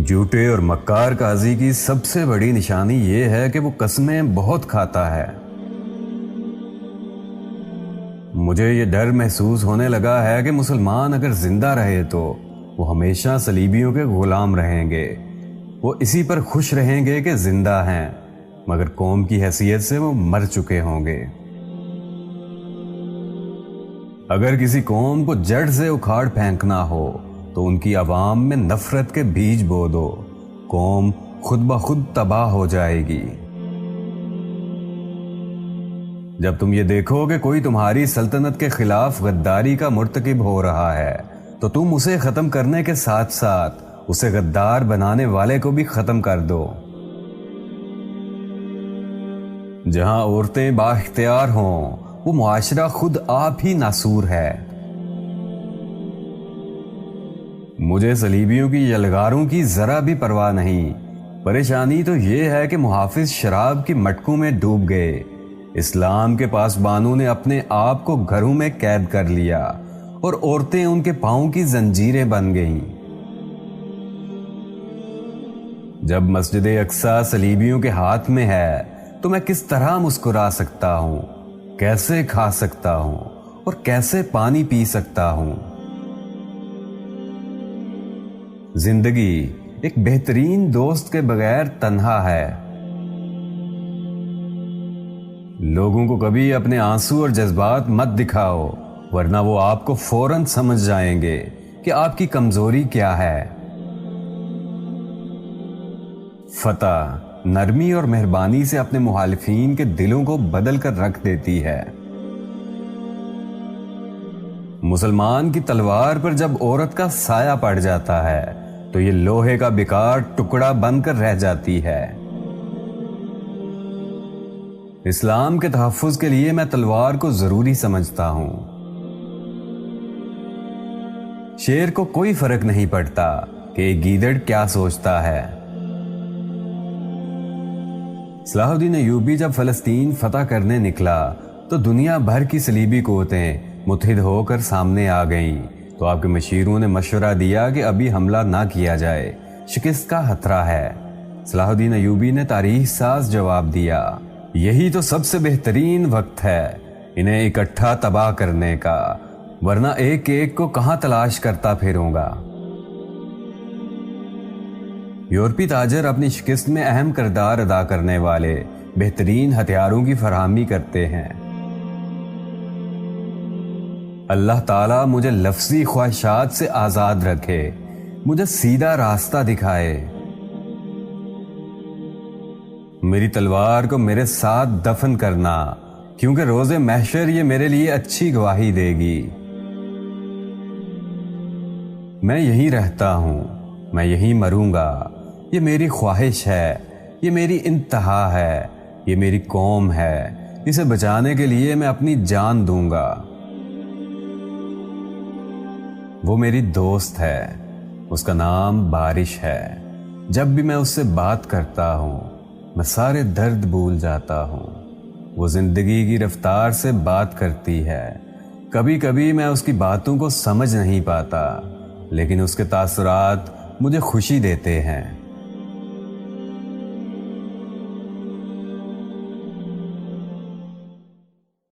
جھوٹے اور مکار قاضی کی سب سے بڑی نشانی یہ ہے کہ وہ قسمیں بہت کھاتا ہے۔ مجھے یہ ڈر محسوس ہونے لگا ہے کہ مسلمان اگر زندہ رہے تو وہ ہمیشہ صلیبیوں کے غلام رہیں گے۔ وہ اسی پر خوش رہیں گے کہ زندہ ہیں، مگر قوم کی حیثیت سے وہ مر چکے ہوں گے۔ اگر کسی قوم کو جڑ سے اکھاڑ پھینکنا ہو تو ان کی عوام میں نفرت کے بیج بو دو، قوم خود بخود تباہ ہو جائے گی۔ جب تم یہ دیکھو کہ کوئی تمہاری سلطنت کے خلاف غداری کا مرتکب ہو رہا ہے تو تم اسے ختم کرنے کے ساتھ ساتھ اسے غدار بنانے والے کو بھی ختم کر دو۔ جہاں عورتیں با اختیار ہوں وہ معاشرہ خود آپ ہی ناسور ہے۔ مجھے صلیبیوں کی یلغاروں کی ذرا بھی پرواہ نہیں۔ پریشانی تو یہ ہے کہ محافظ شراب کی مٹکوں میں ڈوب گئے۔ اسلام کے پاسبانوں نے اپنے آپ کو گھروں میں قید کر لیا اور عورتیں ان کے پاؤں کی زنجیریں بن گئیں۔ جب مسجد اقصی صلیبیوں کے ہاتھ میں ہے تو میں کس طرح مسکرا سکتا ہوں، کیسے کھا سکتا ہوں اور کیسے پانی پی سکتا ہوں؟ زندگی ایک بہترین دوست کے بغیر تنہا ہے۔ لوگوں کو کبھی اپنے آنسو اور جذبات مت دکھاؤ، ورنہ وہ آپ کو فوراً سمجھ جائیں گے کہ آپ کی کمزوری کیا ہے۔ فتح نرمی اور مہربانی سے اپنے مخالفین کے دلوں کو بدل کر رکھ دیتی ہے۔ مسلمان کی تلوار پر جب عورت کا سایہ پڑ جاتا ہے تو یہ لوہے کا بیکار ٹکڑا بن کر رہ جاتی ہے۔ اسلام کے تحفظ کے لیے میں تلوار کو ضروری سمجھتا ہوں۔ شیر کو کوئی فرق نہیں پڑتا کہ ایک گیدڑ کیا سوچتا ہے۔ صلاح الدین ایوبی جب فلسطین فتح کرنے نکلا تو دنیا بھر کی صلیبی قوتیں متحد ہو کر سامنے آ گئیں، تو آپ کے مشیروں نے مشورہ دیا کہ ابھی حملہ نہ کیا جائے، شکست کا خطرہ ہے۔ صلاح الدین ایوبی نے تاریخ ساز جواب دیا، یہی تو سب سے بہترین وقت ہے انہیں اکٹھا تباہ کرنے کا، ورنہ ایک ایک کو کہاں تلاش کرتا پھروں گا۔ یورپی تاجر اپنی شکست میں اہم کردار ادا کرنے والے بہترین ہتھیاروں کی فراہمی کرتے ہیں۔ اللہ تعالیٰ مجھے لفظی خواہشات سے آزاد رکھے، مجھے سیدھا راستہ دکھائے۔ میری تلوار کو میرے ساتھ دفن کرنا، کیونکہ روز محشر یہ میرے لیے اچھی گواہی دے گی۔ میں یہیں رہتا ہوں، میں یہیں مروں گا، یہ میری خواہش ہے، یہ میری انتہا ہے، یہ میری قوم ہے، اسے بچانے کے لیے میں اپنی جان دوں گا۔ وہ میری دوست ہے، اس کا نام بارش ہے۔ جب بھی میں اس سے بات کرتا ہوں میں سارے درد بھول جاتا ہوں۔ وہ زندگی کی رفتار سے بات کرتی ہے، کبھی کبھی میں اس کی باتوں کو سمجھ نہیں پاتا، لیکن اس کے تاثرات مجھے خوشی دیتے ہیں۔